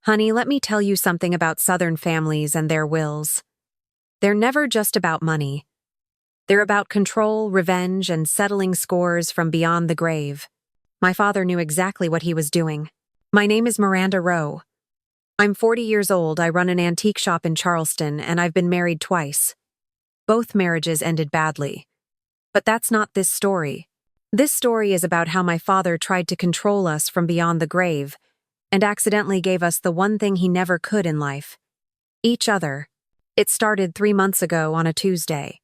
Honey, let me tell you something about Southern families and their wills. They're never just about money. They're about control, revenge, and settling scores from beyond the grave. My father knew exactly what he was doing. My name is Miranda Rowe. I'm 40 years old, I run an antique shop in Charleston, and I've been married twice. Both marriages ended badly. But that's not this story. This story is about how my father tried to control us from beyond the grave, and accidentally gave us the one thing he never could in life: each other. It started 3 months ago on a Tuesday.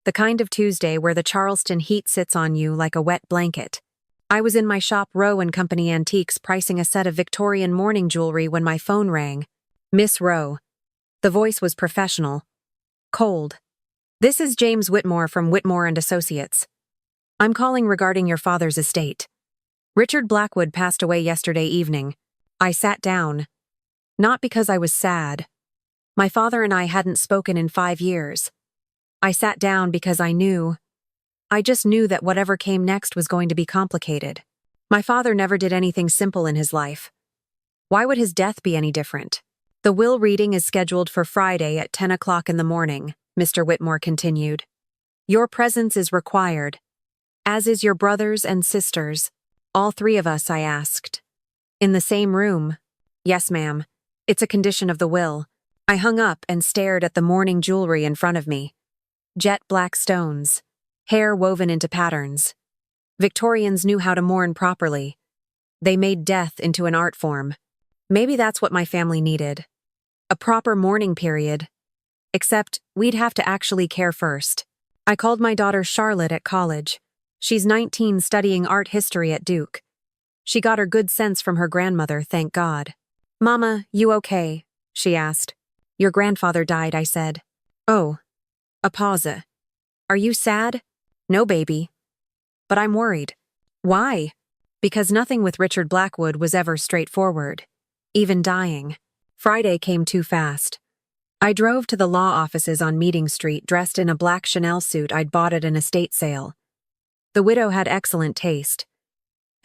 The kind of Tuesday where the Charleston heat sits on you like a wet blanket. I was in my shop Rowe & Company Antiques pricing a set of Victorian mourning jewelry when my phone rang. Miss Rowe. The voice was professional. Cold. This is James Whitmore from Whitmore & Associates. I'm calling regarding your father's estate. Richard Blackwood passed away yesterday evening. I sat down. Not because I was sad. My father and I hadn't spoken in 5 years. I sat down because I just knew that whatever came next was going to be complicated. My father never did anything simple in his life. Why would his death be any different? The will reading is scheduled for Friday at 10 o'clock in the morning, Mr. Whitmore continued. Your presence is required, as is your brothers and sisters. All 3 of us, I asked. In the same room? Yes, ma'am. It's a condition of the will. I hung up and stared at the mourning jewelry in front of me. Jet black stones. Hair woven into patterns. Victorians knew how to mourn properly. They made death into an art form. Maybe that's what my family needed. A proper mourning period. Except, we'd have to actually care first. I called my daughter Charlotte at college. She's 19 studying art history at Duke. She got her good sense from her grandmother, thank God. Mama, you okay? She asked. Your grandfather died, I said. Oh. A pause. Are you sad? No, baby. But I'm worried. Why? Because nothing with Richard Blackwood was ever straightforward. Even dying. Friday came too fast. I drove to the law offices on Meeting Street dressed in a black Chanel suit I'd bought at an estate sale. The widow had excellent taste.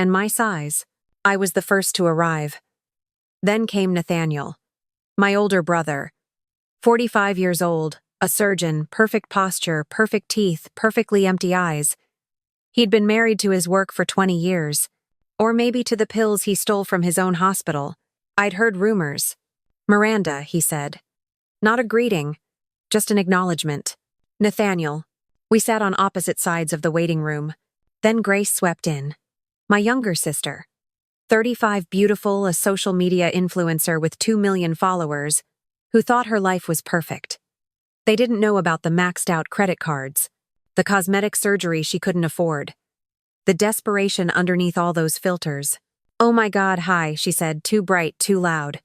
And my size. I was the first to arrive. Then came Nathaniel. My older brother. 45 years old. A surgeon, perfect posture, perfect teeth, perfectly empty eyes. He'd been married to his work for 20 years. Or maybe to the pills he stole from his own hospital. I'd heard rumors. Miranda, he said. Not a greeting, just an acknowledgement. Nathaniel. We sat on opposite sides of the waiting room. Then Grace swept in. My younger sister. 35, beautiful, a social media influencer with 2 million followers, who thought her life was perfect. They didn't know about the maxed-out credit cards, the cosmetic surgery she couldn't afford, the desperation underneath all those filters. Oh my God, hi, she said, too bright, too loud.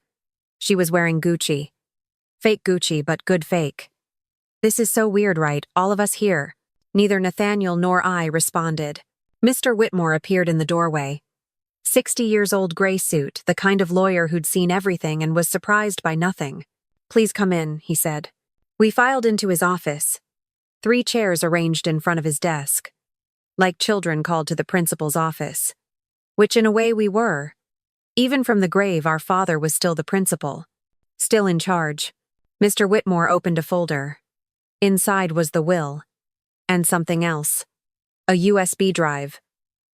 She was wearing Gucci. Fake Gucci, but good fake. This is so weird, right? All of us here. Neither Nathaniel nor I responded. Mr. Whitmore appeared in the doorway. 60 years old gray suit, the kind of lawyer who'd seen everything and was surprised by nothing. Please come in, he said. We filed into his office. 3 chairs arranged in front of his desk. Like children called to the principal's office. Which in a way we were. Even from the grave, our father was still the principal. Still in charge. Mr. Whitmore opened a folder. Inside was the will. And something else. A USB drive.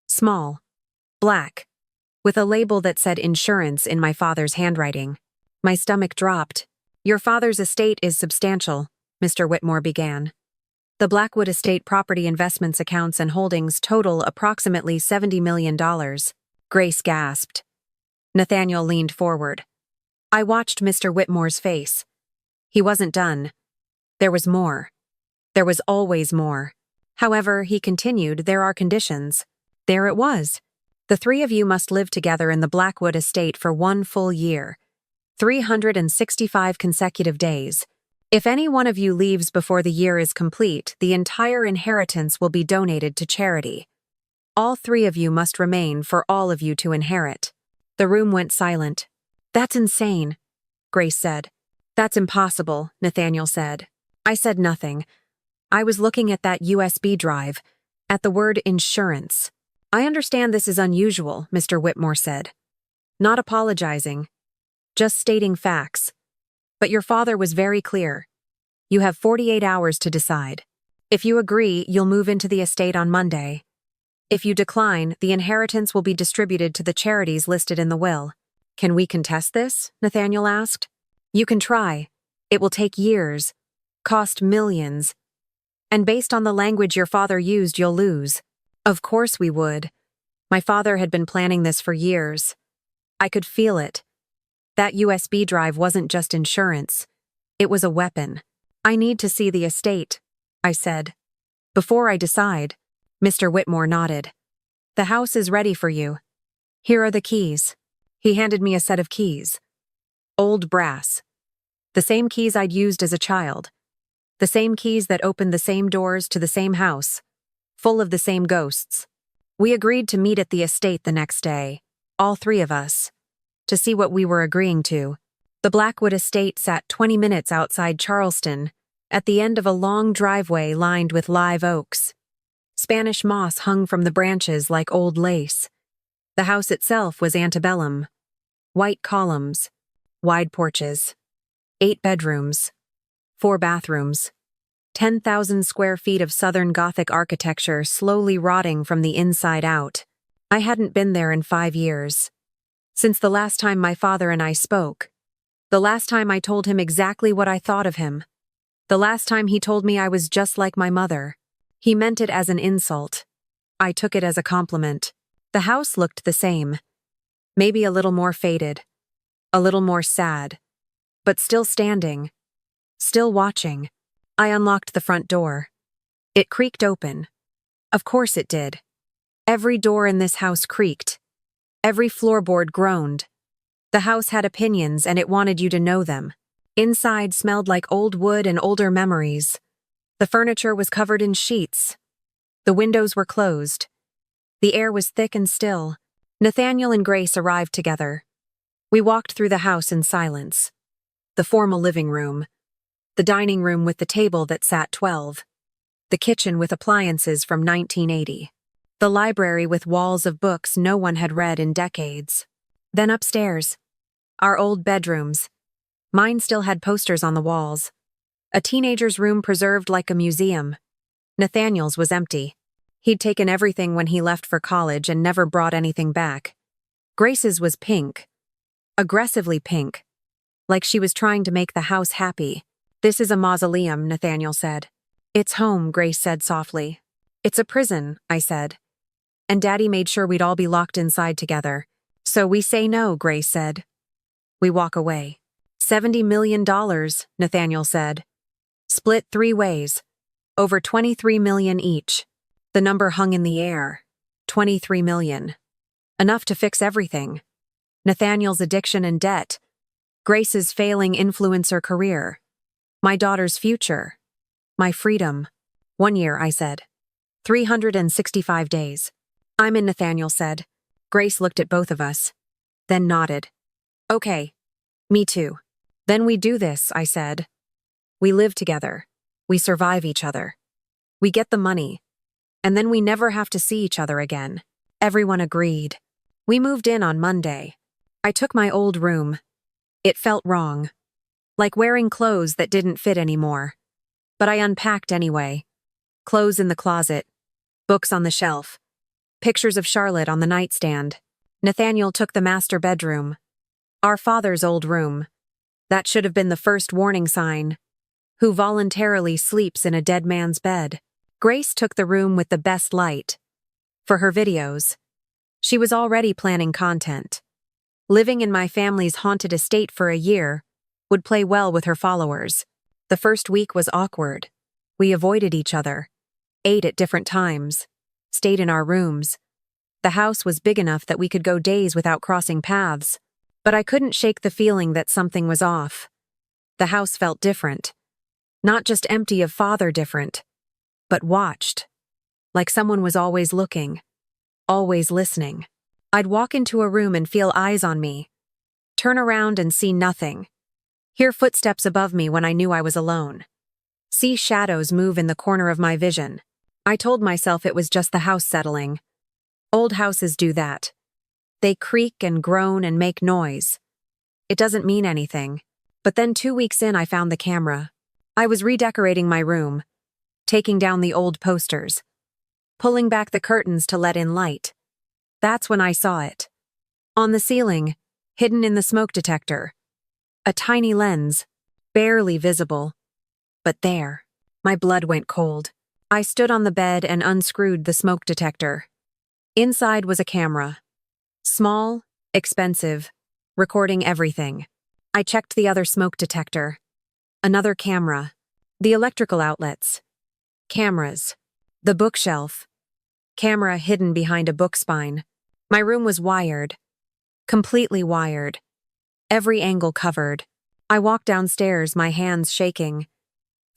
Small. Black. With a label that said insurance in my father's handwriting. My stomach dropped. Your father's estate is substantial, Mr. Whitmore began. The Blackwood estate property investments accounts and holdings total approximately $70 million. Grace gasped. Nathaniel leaned forward. I watched Mr. Whitmore's face. He wasn't done. There was more. There was always more. However, he continued, there are conditions. There it was. The 3 of you must live together in the Blackwood estate for 1 full year. 365 consecutive days. If any one of you leaves before the year is complete, the entire inheritance will be donated to charity. All 3 of you must remain for all of you to inherit. The room went silent. That's insane, Grace said. That's impossible, Nathaniel said. I said nothing. I was looking at that USB drive, at the word insurance. I understand this is unusual, Mr. Whitmore said. Not apologizing. just stating facts. But your father was very clear. You have 48 hours to decide. If you agree, you'll move into the estate on Monday. If you decline, the inheritance will be distributed to the charities listed in the will. Can we contest this? Nathaniel asked. You can try. It will take years, cost millions. And based on the language your father used, you'll lose. Of course we would. My father had been planning this for years. I could feel it. That USB drive wasn't just insurance. It was a weapon. I need to see the estate, I said. Before I decide, Mr. Whitmore nodded. The house is ready for you. Here are the keys. He handed me a set of keys. Old brass. The same keys I'd used as a child. The same keys that opened the same doors to the same house, full of the same ghosts. We agreed to meet at the estate the next day, all three of us, to see what we were agreeing to. The Blackwood estate sat 20 minutes outside Charleston, at the end of a long driveway lined with live oaks. Spanish moss hung from the branches like old lace. The house itself was antebellum. White columns, wide porches, 8 bedrooms, 4 bathrooms, 10,000 square feet of Southern Gothic architecture slowly rotting from the inside out. I hadn't been there in 5 years. Since the last time my father and I spoke. The last time I told him exactly what I thought of him. The last time he told me I was just like my mother. He meant it as an insult. I took it as a compliment. The house looked the same. Maybe a little more faded. A little more sad. But still standing. Still watching. I unlocked the front door. It creaked open. Of course it did. Every door in this house creaked. Every floorboard groaned. The house had opinions and it wanted you to know them. Inside smelled like old wood and older memories. The furniture was covered in sheets. The windows were closed. The air was thick and still. Nathaniel and Grace arrived together. We walked through the house in silence. The formal living room. The dining room with the table that sat 12. The kitchen with appliances from 1980. The library with walls of books no one had read in decades. Then upstairs. Our old bedrooms. Mine still had posters on the walls. A teenager's room preserved like a museum. Nathaniel's was empty. He'd taken everything when he left for college and never brought anything back. Grace's was pink. Aggressively pink. Like she was trying to make the house happy. This is a mausoleum, Nathaniel said. It's home, Grace said softly. It's a prison, I said. And Daddy made sure we'd all be locked inside together. So we say no, Grace said. We walk away. $70 million, Nathaniel said. Split 3 ways. Over 23 million each. The number hung in the air. 23 million. Enough to fix everything. Nathaniel's addiction and debt. Grace's failing influencer career. My daughter's future. My freedom. 1 year, I said. 365 days. I'm in, Nathaniel said. Grace looked at both of us. Then nodded. Okay. Me too. Then we do this, I said. We live together. We survive each other. We get the money. And then we never have to see each other again. Everyone agreed. We moved in on Monday. I took my old room. It felt wrong. Like wearing clothes that didn't fit anymore. But I unpacked anyway. Clothes in the closet. Books on the shelf. Pictures of Charlotte on the nightstand. Nathaniel took the master bedroom. Our father's old room. That should have been the first warning sign. Who voluntarily sleeps in a dead man's bed? Grace took the room with the best light. For her videos. She was already planning content. Living in my family's haunted estate for a year would play well with her followers. The first week was awkward. We avoided each other. Ate at different times. Stayed in our rooms. The house was big enough that we could go days without crossing paths. But I couldn't shake the feeling that something was off. The house felt different. Not just empty of father different, but watched. Like someone was always looking. Always listening. I'd walk into a room and feel eyes on me. Turn around and see nothing. Hear footsteps above me when I knew I was alone. See shadows move in the corner of my vision. I told myself it was just the house settling. Old houses do that. They creak and groan and make noise. It doesn't mean anything. But then 2 weeks in, I found the camera. I was redecorating my room, taking down the old posters, pulling back the curtains to let in light. That's when I saw it. On the ceiling, hidden in the smoke detector. A tiny lens, barely visible. But there, my blood went cold. I stood on the bed and unscrewed the smoke detector. Inside was a camera. Small, expensive, recording everything. I checked the other smoke detector. Another camera. The electrical outlets. Cameras. The bookshelf. Camera hidden behind a book spine. My room was wired. Completely wired. Every angle covered. I walked downstairs, my hands shaking.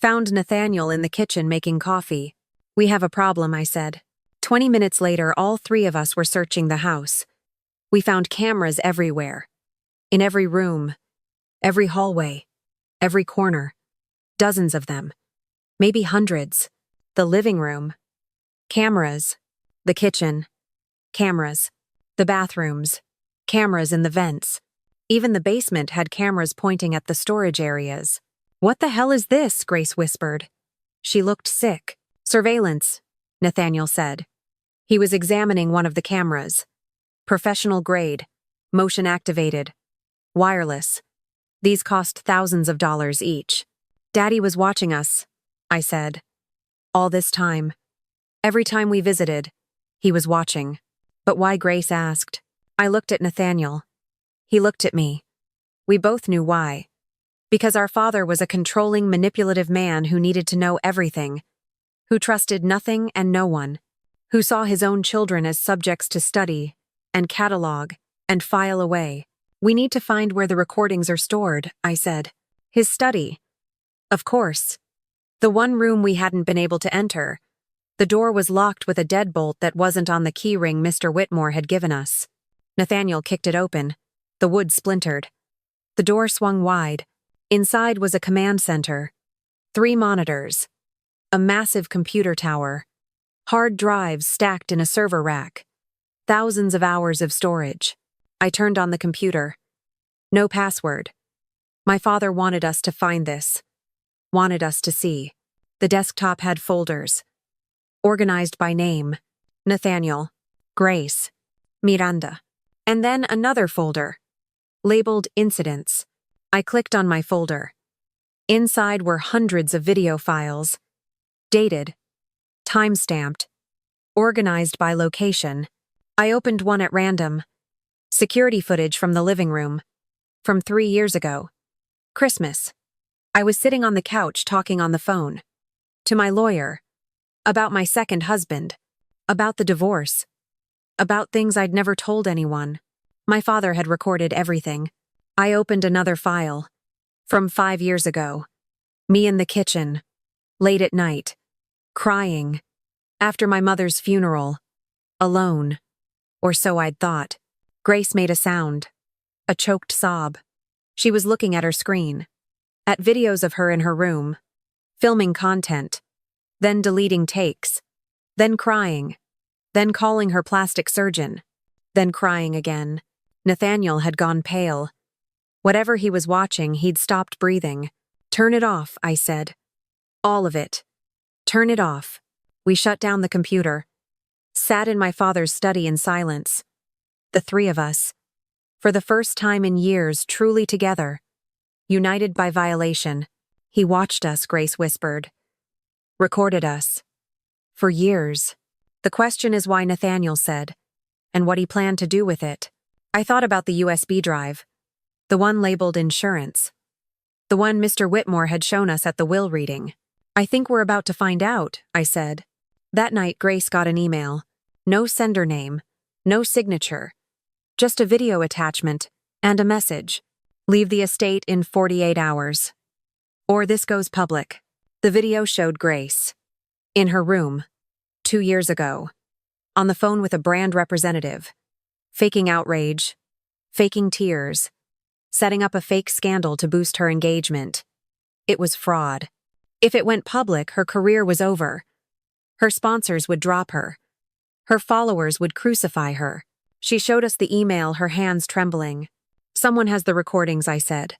Found Nathaniel in the kitchen making coffee. "We have a problem," I said. 20 minutes later, all three of us were searching the house. We found cameras everywhere. In every room. Every hallway. Every corner. Dozens of them. Maybe hundreds. The living room. Cameras. The kitchen. Cameras. The bathrooms. Cameras in the vents. Even the basement had cameras pointing at the storage areas. "What the hell is this?" Grace whispered. She looked sick. "Surveillance," Nathaniel said. He was examining one of the cameras. Professional grade. Motion activated. Wireless. These cost thousands of dollars each. "Daddy was watching us," I said. "All this time. Every time we visited, he was watching." "But why?" Grace asked. I looked at Nathaniel. He looked at me. We both knew why. Because our father was a controlling, manipulative man who needed to know everything, who trusted nothing and no one, who saw his own children as subjects to study and catalog and file away. "We need to find where the recordings are stored," I said. "His study." Of course. The one room we hadn't been able to enter. The door was locked with a deadbolt that wasn't on the key ring Mr. Whitmore had given us. Nathaniel kicked it open. The wood splintered. The door swung wide. Inside was a command center. 3 monitors. A massive computer tower. Hard drives stacked in a server rack. Thousands of hours of storage. I turned on the computer. No password. My father wanted us to find this. Wanted us to see. The desktop had folders. Organized by name. Nathaniel. Grace. Miranda. And then another folder. Labeled Incidents. I clicked on my folder. Inside were hundreds of video files. Dated. Time-stamped. Organized by location. I opened one at random. Security footage from the living room. From 3 years ago. Christmas. I was sitting on the couch talking on the phone. To my lawyer. About my second husband. About the divorce. About things I'd never told anyone. My father had recorded everything. I opened another file. From 5 years ago. Me in the kitchen. Late at night. Crying. After my mother's funeral. Alone. Or so I'd thought. Grace made a sound. A choked sob. She was looking at her screen. At videos of her in her room. Filming content. Then deleting takes. Then crying. Then calling her plastic surgeon. Then crying again. Nathaniel had gone pale. Whatever he was watching, he'd stopped breathing. "Turn it off," I said. "All of it. Turn it off." We shut down the computer. Sat in my father's study in silence. The 3 of us. For the first time in years, truly together. United by violation. "He watched us," Grace whispered. "Recorded us. For years." "The question is why," Nathaniel said. "And what he planned to do with it." I thought about the USB drive. The one labeled insurance. The one Mr. Whitmore had shown us at the will reading. "I think we're about to find out," I said. That night, Grace got an email. No sender name. No signature. Just a video attachment and a message. "Leave the estate in 48 hours. Or this goes public." The video showed Grace. In her room. 2 years ago. On the phone with a brand representative. Faking outrage. Faking tears. Setting up a fake scandal to boost her engagement. It was fraud. If it went public, her career was over. Her sponsors would drop her. Her followers would crucify her. She showed us the email, her hands trembling. Someone has the recordings, I said.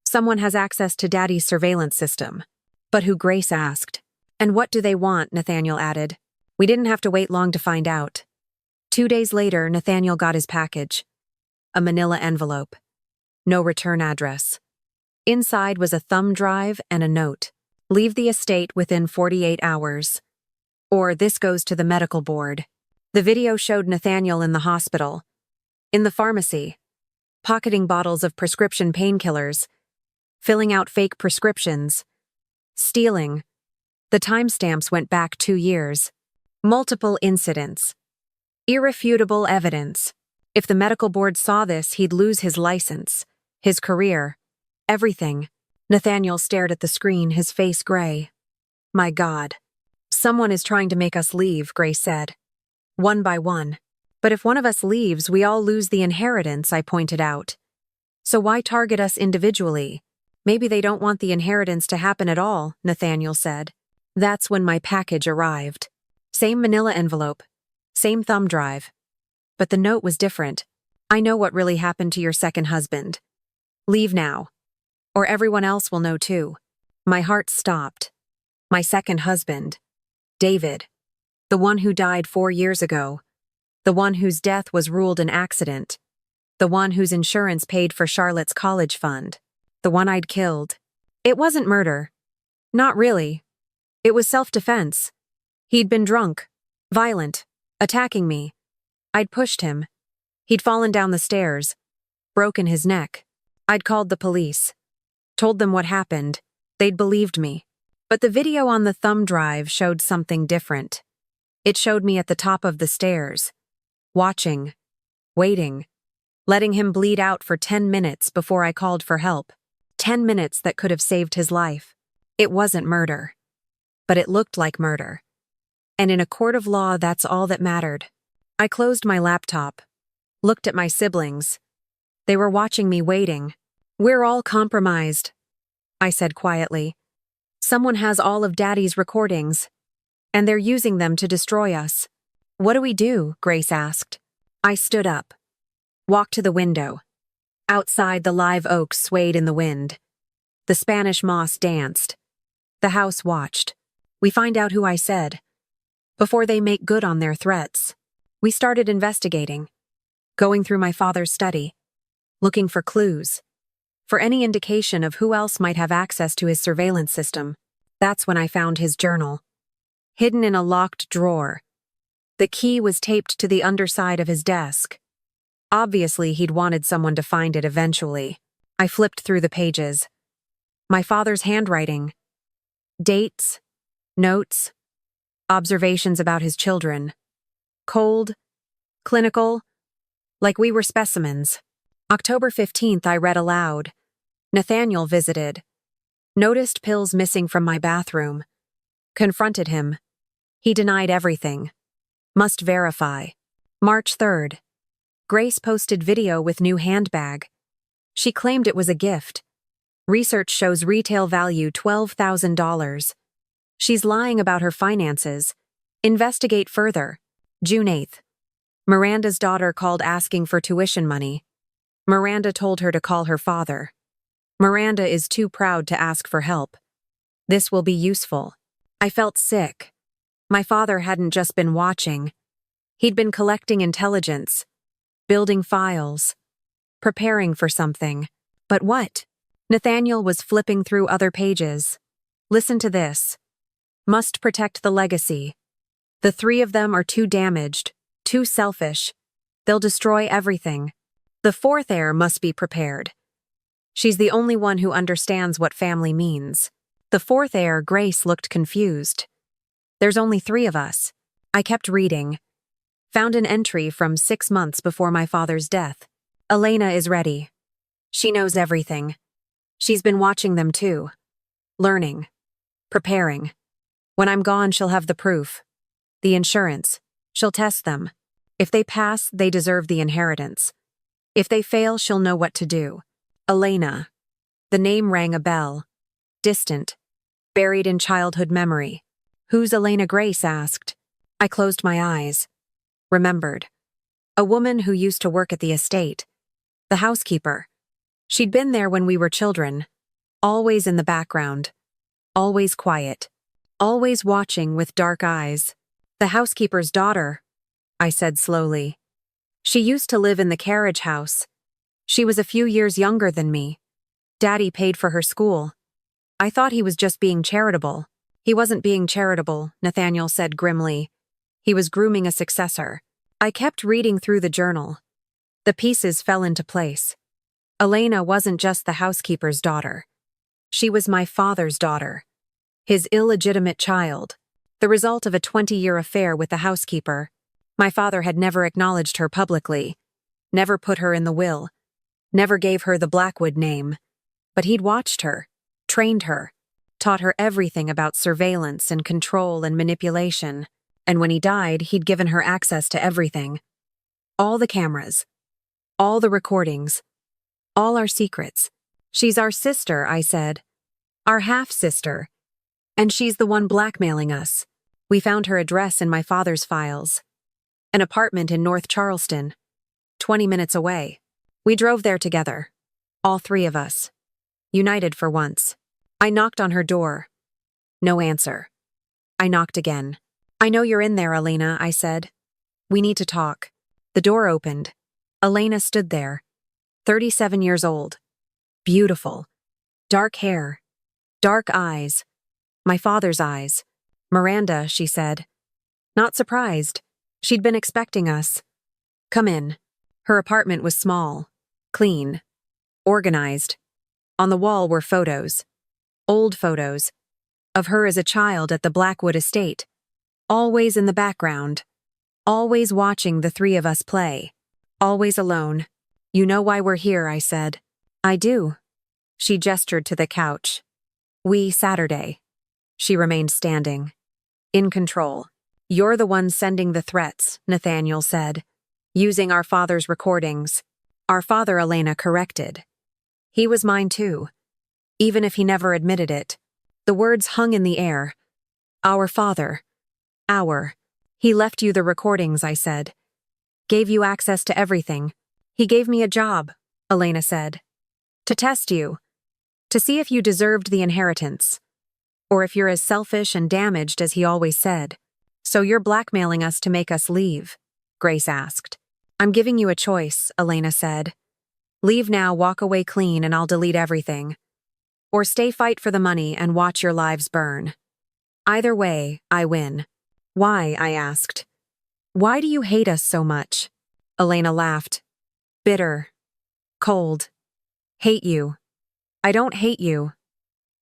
Someone has access to Daddy's surveillance system. But who, Grace asked. And what do they want, Nathaniel added. We didn't have to wait long to find out. 2 days later, Nathaniel got his package. A manila envelope. No return address. Inside was a thumb drive and a note. Leave the estate within 48 hours. Or this goes to the medical board. The video showed Nathaniel in the hospital. In the pharmacy. Pocketing bottles of prescription painkillers. Filling out fake prescriptions. Stealing. The timestamps went back 2 years. Multiple incidents. Irrefutable evidence. If the medical board saw this, he'd lose his license, his career, everything. Nathaniel stared at the screen, his face gray. My God. Someone is trying to make us leave, Grace said. One by one. But if one of us leaves, we all lose the inheritance, I pointed out. So why target us individually? Maybe they don't want the inheritance to happen at all, Nathaniel said. That's when my package arrived. Same manila envelope. Same thumb drive. But the note was different. I know what really happened to your second husband. Leave now. Or everyone else will know too. My heart stopped. My second husband. David. The one who died 4 years ago. The one whose death was ruled an accident. The one whose insurance paid for Charlotte's college fund. The one I'd killed. It wasn't murder. Not really. It was self-defense. He'd been drunk. Violent. Attacking me. I'd pushed him. He'd fallen down the stairs. Broken his neck. I'd called the police. Told them what happened. They'd believed me. But the video on the thumb drive showed something different. It showed me at the top of the stairs. Watching. Waiting. Letting him bleed out for 10 minutes before I called for help. 10 minutes that could have saved his life. It wasn't murder. But it looked like murder. And in a court of law, that's all that mattered. I closed my laptop. Looked at my siblings. They were watching me, waiting. We're all compromised, I said quietly. Someone has all of Daddy's recordings. And they're using them to destroy us. What do we do? Grace asked. I stood up. Walked to the window. Outside, the live oaks swayed in the wind. The Spanish moss danced. The house watched. We find out who I said. Before they make good on their threats. We started investigating. Going through my father's study. Looking for clues. For any indication of who else might have access to his surveillance system. That's when I found his journal. Hidden in a locked drawer. The key was taped to the underside of his desk. Obviously, he'd wanted someone to find it eventually. I flipped through the pages. My father's handwriting. Dates. Notes. Observations about his children. Cold. Clinical. Like we were specimens. October 15th, I read aloud. Nathaniel visited. Noticed pills missing from my bathroom. Confronted him. He denied everything. Must verify. March 3rd. Grace posted video with new handbag. She claimed it was a gift. Research shows retail value $12,000. She's lying about her finances. Investigate further. June 8th. Miranda's daughter called asking for tuition money. Miranda told her to call her father. Miranda is too proud to ask for help. This will be useful. I felt sick. My father hadn't just been watching. He'd been collecting intelligence, building files, preparing for something. But what? Nathaniel was flipping through other pages. Listen to this. Must protect the legacy. The 3 of them are too damaged, too selfish. They'll destroy everything. The 4th heir must be prepared. She's the only one who understands what family means. The 4th heir, Grace, looked confused. There's only 3 of us. I kept reading. Found an entry from 6 months before my father's death. Elena is ready. She knows everything. She's been watching them too. Learning. Preparing. When I'm gone, she'll have the proof. The insurance. She'll test them. If they pass, they deserve the inheritance. If they fail, she'll know what to do. Elena. The name rang a bell. Distant. Buried in childhood memory. Who's Elena? Grace asked. I closed my eyes. Remembered. A woman who used to work at the estate. The housekeeper. She'd been there when we were children, always in the background, always quiet, always watching with dark eyes. The housekeeper's daughter, I said slowly. She used to live in the carriage house. She was a few years younger than me. Daddy paid for her school. I thought he was just being charitable. He wasn't being charitable, Nathaniel said grimly. He was grooming a successor. I kept reading through the journal. The pieces fell into place. Elena wasn't just the housekeeper's daughter. She was my father's daughter, his illegitimate child, the result of a 20-year affair with the housekeeper. My father had never acknowledged her publicly, never put her in the will, never gave her the Blackwood name. But he'd watched her, trained her, taught her everything about surveillance and control and manipulation. And when he died, he'd given her access to everything. All the cameras, all the recordings, all our secrets. She's our sister, I said. Our half-sister. And she's the one blackmailing us. We found her address in my father's files. An apartment in North Charleston, 20 minutes away. We drove there together, all three of us, united for once. I knocked on her door. No answer. I knocked again. I know you're in there, Elena, I said. We need to talk. The door opened. Elena stood there, 37 years old. Beautiful. Dark hair. Dark eyes. My father's eyes. Miranda, she said. Not surprised. She'd been expecting us. Come in. Her apartment was small, clean, organized. On the wall were photos. Old photos. Of her as a child at the Blackwood estate. Always in the background. Always watching the three of us play. Always alone. You know why we're here, I said. I do. She gestured to the couch. Saturday. She remained standing. In control. You're the one sending the threats, Nathaniel said. Using our father's recordings. Our father, Elena corrected. He was mine too. Even if he never admitted it. The words hung in the air. Our father. Our. He left you the recordings, I said. Gave you access to everything. He gave me a job, Elena said. To test you. To see if you deserved the inheritance. Or if you're as selfish and damaged as he always said. So you're blackmailing us to make us leave? Grace asked. I'm giving you a choice, Elena said. Leave now, walk away clean, and I'll delete everything. Or stay, fight for the money, and watch your lives burn. Either way, I win. Why? I asked. Why do you hate us so much? Elena laughed. Bitter. Cold. Hate you. I don't hate you.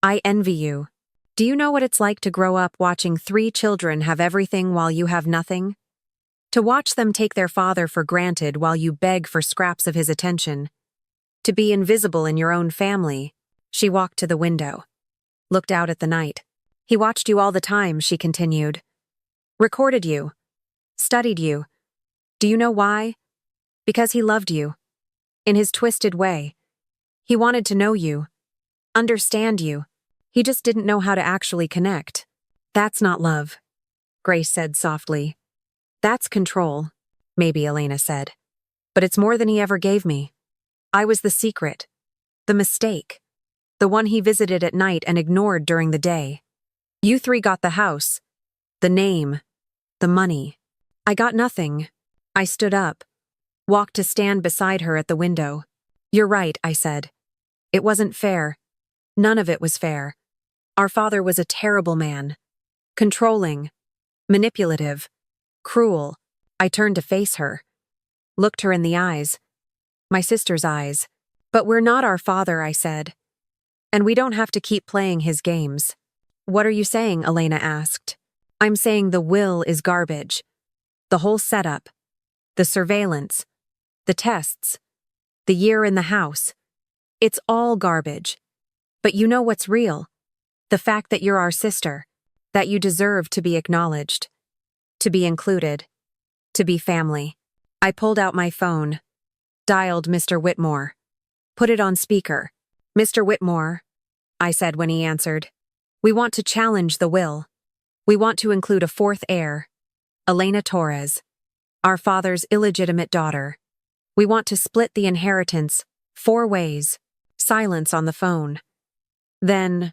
I envy you. Do you know what it's like to grow up watching 3 children have everything while you have nothing? To watch them take their father for granted while you beg for scraps of his attention. To be invisible in your own family. She walked to the window. Looked out at the night. He watched you all the time, she continued. Recorded you. Studied you. Do you know why? Because he loved you. In his twisted way. He wanted to know you. Understand you. He just didn't know how to actually connect. That's not love, Grace said softly. That's control, maybe, Elena said. But it's more than he ever gave me. I was the secret. The mistake. The one he visited at night and ignored during the day. You 3 got the house. The name. The money. I got nothing. I stood up. Walked to stand beside her at the window. You're right, I said. It wasn't fair. None of it was fair. Our father was a terrible man. Controlling. Manipulative. Cruel. I turned to face her. Looked her in the eyes. My sister's eyes. But we're not our father, I said. And we don't have to keep playing his games. What are you saying? Elena asked. I'm saying the will is garbage. The whole setup. The surveillance. The tests. The year in the house. It's all garbage. But you know what's real? The fact that you're our sister. That you deserve to be acknowledged. To be included. To be family. I pulled out my phone. Dialed Mr. Whitmore. Put it on speaker. Mr. Whitmore, I said when he answered. We want to challenge the will. We want to include a 4th heir. Elena Torres. Our father's illegitimate daughter. We want to split the inheritance 4 ways. Silence on the phone. Then,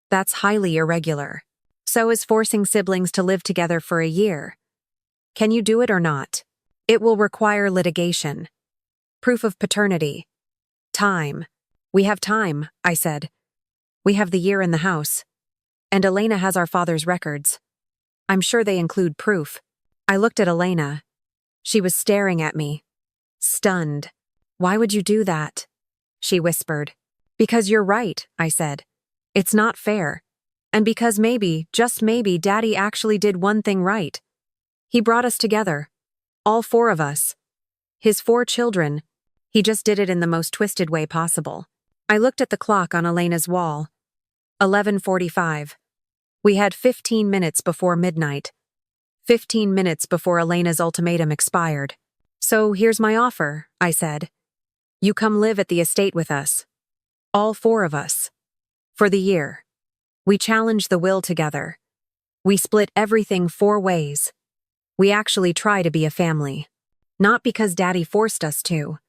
that's highly irregular. So is forcing siblings to live together for a year. Can you do it or not? It will require litigation. Proof of paternity. Time. We have time, I said. We have the year in the house. And Elena has our father's records. I'm sure they include proof. I looked at Elena. She was staring at me. Stunned. Why would you do that? She whispered. Because you're right, I said. It's not fair. And because maybe, just maybe, Daddy actually did one thing right. He brought us together. All 4 of us. His 4 children. He just did it in the most twisted way possible. I looked at the clock on Elena's wall. 11:45. We had 15 minutes before midnight. 15 minutes before Elena's ultimatum expired. So here's my offer, I said. You come live at the estate with us. All 4 of us. For the year. We challenge the will together. We split everything 4 ways. We actually try to be a family. Not because Daddy forced us to,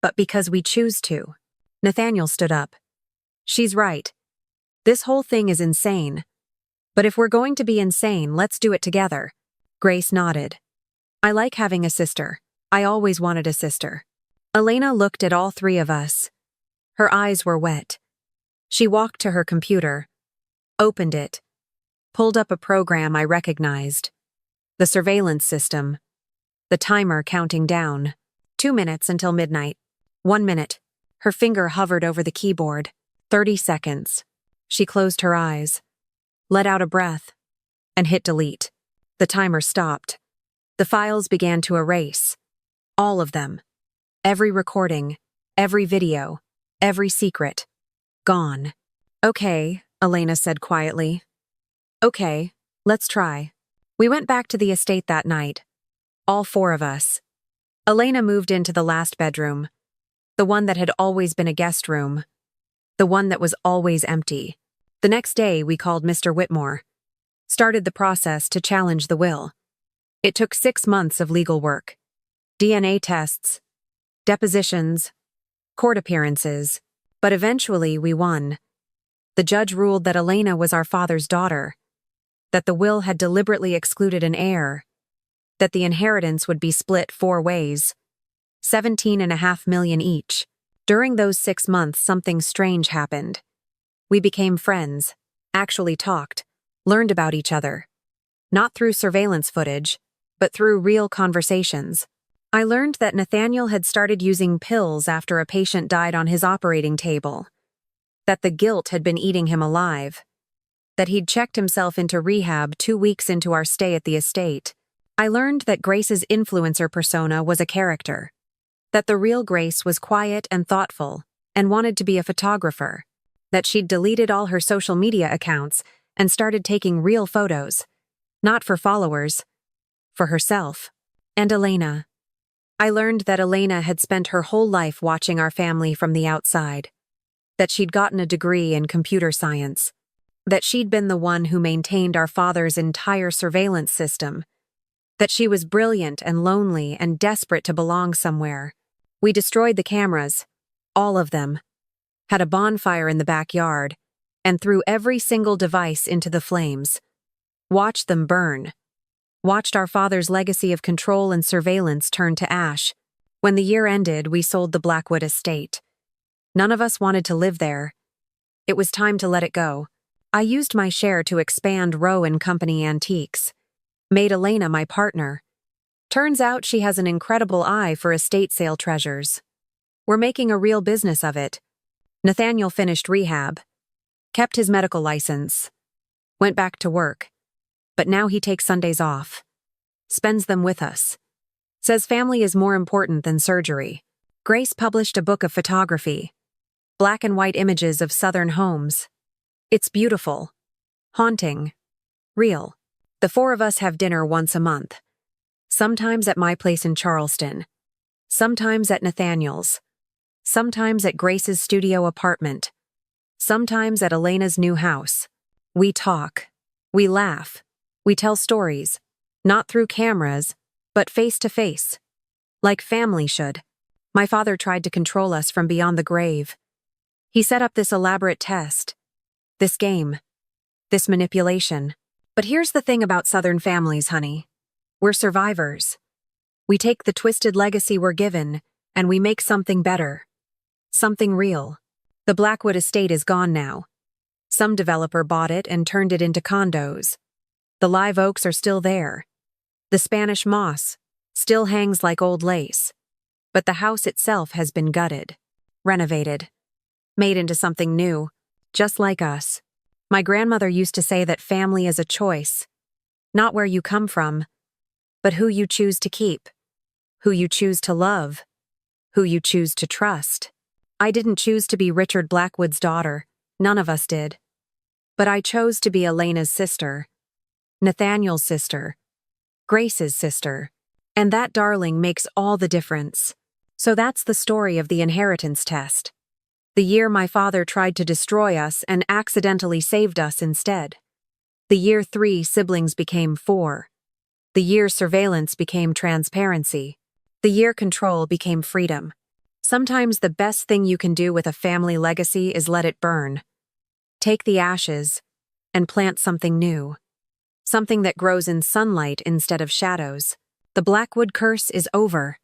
but because we choose to. Nathaniel stood up. She's right. This whole thing is insane. But if we're going to be insane, let's do it together. Grace nodded. I like having a sister. I always wanted a sister. Elena looked at all 3 of us. Her eyes were wet. She walked to her computer, opened it, pulled up a program I recognized. The surveillance system. The timer counting down. 2 minutes until midnight. 1 minute. Her finger hovered over the keyboard. 30 seconds. She closed her eyes, let out a breath, and hit delete. The timer stopped. The files began to erase. All of them. Every recording, every video, every secret. Gone. Okay, Elena said quietly. Okay, let's try. We went back to the estate that night. All 4 of us. Elena moved into the last bedroom. The one that had always been a guest room. The one that was always empty. The next day, we called Mr. Whitmore. Started the process to challenge the will. It took 6 months of legal work. DNA tests, depositions, court appearances, but eventually we won. The judge ruled that Elena was our father's daughter, that the will had deliberately excluded an heir, that the inheritance would be split 4 ways, 17.5 million each. During those 6 months, something strange happened. We became friends, actually talked, learned about each other. Not through surveillance footage, but through real conversations. I learned that Nathaniel had started using pills after a patient died on his operating table. That the guilt had been eating him alive. That he'd checked himself into rehab 2 weeks into our stay at the estate. I learned that Grace's influencer persona was a character. That the real Grace was quiet and thoughtful, and wanted to be a photographer. That she'd deleted all her social media accounts and started taking real photos. Not for followers, for herself. And Elena. I learned that Elena had spent her whole life watching our family from the outside. That she'd gotten a degree in computer science. That she'd been the one who maintained our father's entire surveillance system. That she was brilliant and lonely and desperate to belong somewhere. We destroyed the cameras, all of them, had a bonfire in the backyard, and threw every single device into the flames. Watched them burn. Watched our father's legacy of control and surveillance turn to ash. When the year ended, we sold the Blackwood estate. None of us wanted to live there. It was time to let it go. I used my share to expand Rowe and Company Antiques. Made Elena my partner. Turns out she has an incredible eye for estate sale treasures. We're making a real business of it. Nathaniel finished rehab. Kept his medical license. Went back to work. But now he takes Sundays off. Spends them with us. Says family is more important than surgery. Grace published a book of photography. Black and white images of Southern homes. It's beautiful. Haunting. Real. The 4 of us have dinner once a month. Sometimes at my place in Charleston. Sometimes at Nathaniel's. Sometimes at Grace's studio apartment. Sometimes at Elena's new house. We talk. We laugh. We tell stories. Not through cameras, but face to face. Like family should. My father tried to control us from beyond the grave. He set up this elaborate test, this game, this manipulation. But here's the thing about Southern families, honey. We're survivors. We take the twisted legacy we're given, and we make something better. Something real. The Blackwood estate is gone now. Some developer bought it and turned it into condos. The live oaks are still there. The Spanish moss still hangs like old lace. But the house itself has been gutted, renovated, made into something new, just like us. My grandmother used to say that family is a choice, not where you come from, but who you choose to keep, who you choose to love, who you choose to trust. I didn't choose to be Richard Blackwood's daughter, none of us did. But I chose to be Elena's sister, Nathaniel's sister, Grace's sister, and that darling makes all the difference. So that's the story of the inheritance test. The year my father tried to destroy us and accidentally saved us instead. The year 3 siblings became 4. The year surveillance became transparency. The year control became freedom. Sometimes the best thing you can do with a family legacy is let it burn. Take the ashes and plant something new. Something that grows in sunlight instead of shadows. The Blackwood curse is over.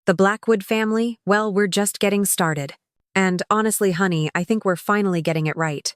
The Blackwood family, well, we're just getting started. And honestly, honey, I think we're finally getting it right.